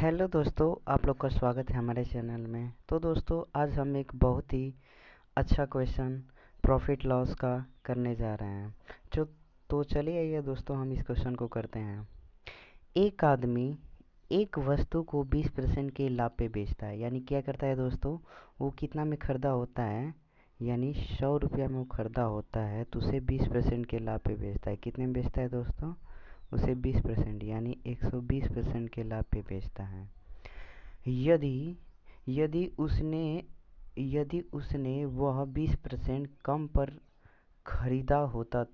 Hello दोस्तों, आप लोग का स्वागत है हमारे चैनल में। तो दोस्तों, आज हम एक बहुत ही अच्छा क्वेश्चन प्रॉफिट लॉस का करने जा रहे हैं। जो तो चलिए आइए दोस्तों, हम इस क्वेश्चन को करते हैं। एक आदमी एक वस्तु को 20% के लाभ पे बेचता है। यानी क्या करता है दोस्तों, वो कितना में खरीदा होता है, यानी 100 रुपया में वो खरीदा होता है तो उसे 20% के लाभ पे बेचता है। कितने में बेचता है दोस्तों? उसे 20% यानी 120% के लाभ पे बेचता है। यदि यदि उसने यदि उसने वह 20% कम पर खरीदा होता,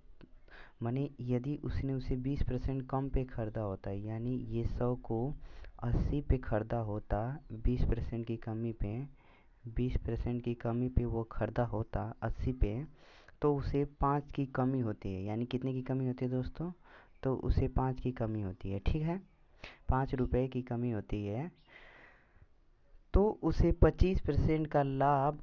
माने यदि उसने उसे 20% कम पे खरीदा होता, यानी ये 100 को 80 पे खरीदा होता, 20% की कमी पे 20% की कमी पे वो खरीदा होता 80 पे, तो उसे 5 की कमी होती है। यानी कितने की कमी होती है दोस्तों? तो उसे 5 की कमी होती है, ठीक है, 5 रुपये की कमी होती है। तो उसे 25% का लाभ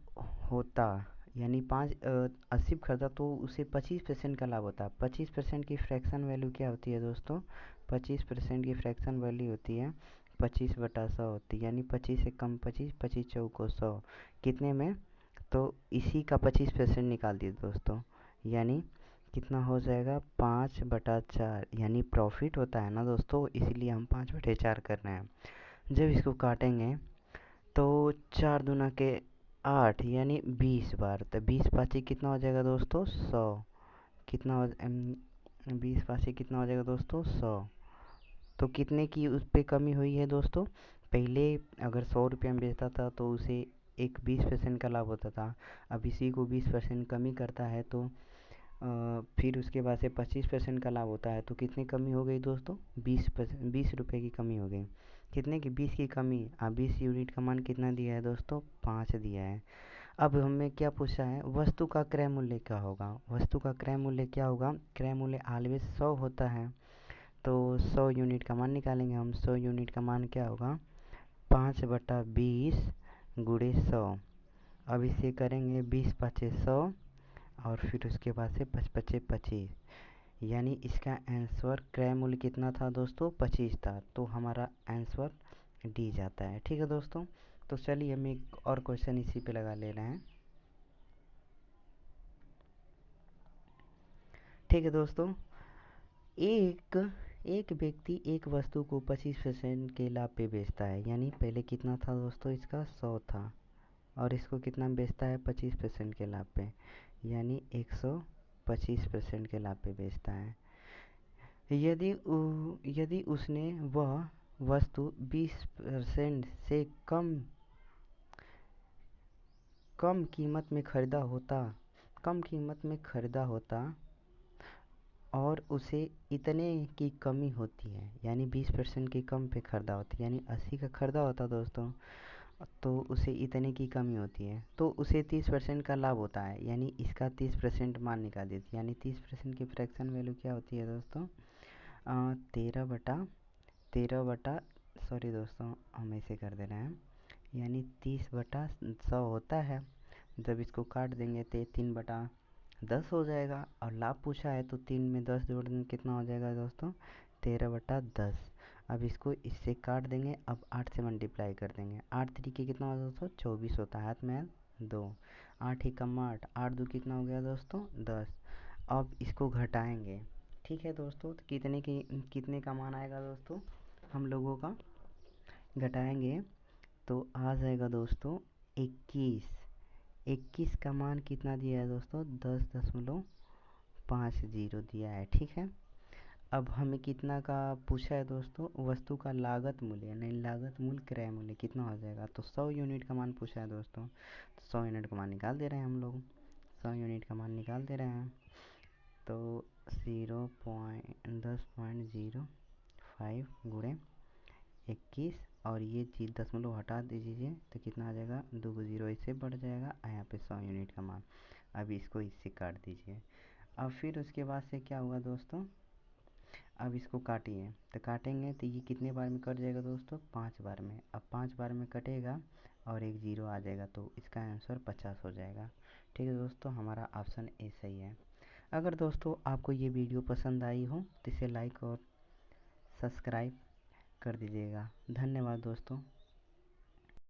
होता, यानी 80 खरीदा तो उसे 25% का लाभ होता। 25% की फ्रैक्शन वैल्यू क्या होती है दोस्तों? 25% की फ्रैक्शन वैल्यू होती है 25/100 होती है, यानी 25 से कम 25, 25 चौको 100, कितने में? तो इसी का 25% निकाल दिए दोस्तों, यानी कितना हो जाएगा? 5/4। यानी प्रॉफिट होता है ना दोस्तों, इसीलिए हम 5/4 कर रहे हैं। जब इसको काटेंगे तो 4 दूना के 8 यानी 20 बार, तो 20 पाँचे कितना हो जाएगा दोस्तों? 100। कितना हो 20 पाँचे कितना हो जाएगा दोस्तों? 100। तो कितने की उस पर कमी हुई है दोस्तों? पहले अगर 100 रुपये में बेचता था तो उसे एक 20% का लाभ होता था। अब इसी को 20% कमी करता है तो फिर उसके बाद से 25% का लाभ होता है, तो कितनी कमी हो गई दोस्तों? 20 रुपये की कमी हो गई। कितने की? 20 की कमी। 20 यूनिट का मान कितना दिया है दोस्तों? 5 दिया है। अब हमें क्या पूछा है? वस्तु का क्रय मूल्य क्या होगा? वस्तु का क्रय मूल्य क्या होगा? क्रय मूल्य ऑलवेज 100 होता है, तो 100 यूनिट का मान निकालेंगे हम। 100 यूनिट का मान क्या होगा? 5/20 गुणे 100। अब इसे करेंगे 20 5 100 और फिर उसके बाद से 5 5 25, यानी इसका आंसर क्रय मूल्य कितना था दोस्तों? 25 था, तो हमारा आंसर डी जाता है। ठीक है दोस्तों, तो चलिए हम एक और क्वेश्चन इसी पे लगा ले रहे हैं। ठीक है दोस्तों, एक एक व्यक्ति एक वस्तु को 25% के लाभ पे बेचता है। यानी पहले कितना था दोस्तों? इसका 100 था, और इसको कितना बेचता है? 25% के लाभ पे, यानी 125% के लाभ पे बेचता है। यदि उसने वह वस्तु 20% से कम कीमत में खरीदा होता और उसे इतने की कमी होती है, यानी 20% की कम पे खरीदा होता, यानी 80 का खरीदा होता दोस्तों, तो उसे इतने की कमी होती है, तो उसे 30% का लाभ होता है। यानी इसका 30% मान निकाल देती है। यानी 30% की फ्रैक्शन वैल्यू क्या होती है दोस्तों? 13/13 सॉरी दोस्तों, हम ऐसे कर दे रहे हैं, यानी 30/100 होता है। जब इसको काट देंगे तो 3/10 हो जाएगा, और लाभ पूछा है तो 3 में 10 जोड़ देंगे, कितना हो जाएगा दोस्तों? 13/10। अब इसको इससे काट देंगे, अब 8 से मल्टीप्लाई कर देंगे। 8 तरीके कितना होता है दोस्तों? 24 होता है, हाथ में 2, 8 ही कम 8, 8 दो कितना हो गया दोस्तों? 10। अब इसको घटाएंगे, ठीक है दोस्तों, तो कितने का मान आएगा दोस्तों हम लोगों का? घटाएंगे तो आ जाएगा दोस्तों 21। 21 का मान कितना दिया है दोस्तों? 10.50 दिया है, ठीक है। अब हमें कितना का पूछा है दोस्तों? वस्तु का लागत मूल्य, नहीं लागत मूल्य क्रय मूल्य कितना हो जाएगा? तो 100 यूनिट का मान पूछा है दोस्तों, तो 100 यूनिट का मान निकाल दे रहे हैं हम लोग। 100 यूनिट का मान निकाल दे रहे हैं, तो 10.05 गुणे 21, और ये चीज़ दशमलव हटा दीजिए तो कितना आ जाएगा? 2 को 0 इससे बढ़ जाएगा, यहाँ पे 100 यूनिट का मान। अब इसको इससे काट दीजिए। अब फिर उसके बाद से क्या हुआ दोस्तों? अब इसको काटिए, तो काटेंगे तो ये कितने बार में कट जाएगा दोस्तों? 5 बार में। अब 5 बार में कटेगा और एक 0 आ जाएगा, तो इसका आंसर 50 हो जाएगा। ठीक है दोस्तों, हमारा ऑप्शन ए सही है। अगर दोस्तों आपको ये वीडियो पसंद आई हो तो इसे लाइक और सब्सक्राइब कर दीजिएगा। धन्यवाद दोस्तों।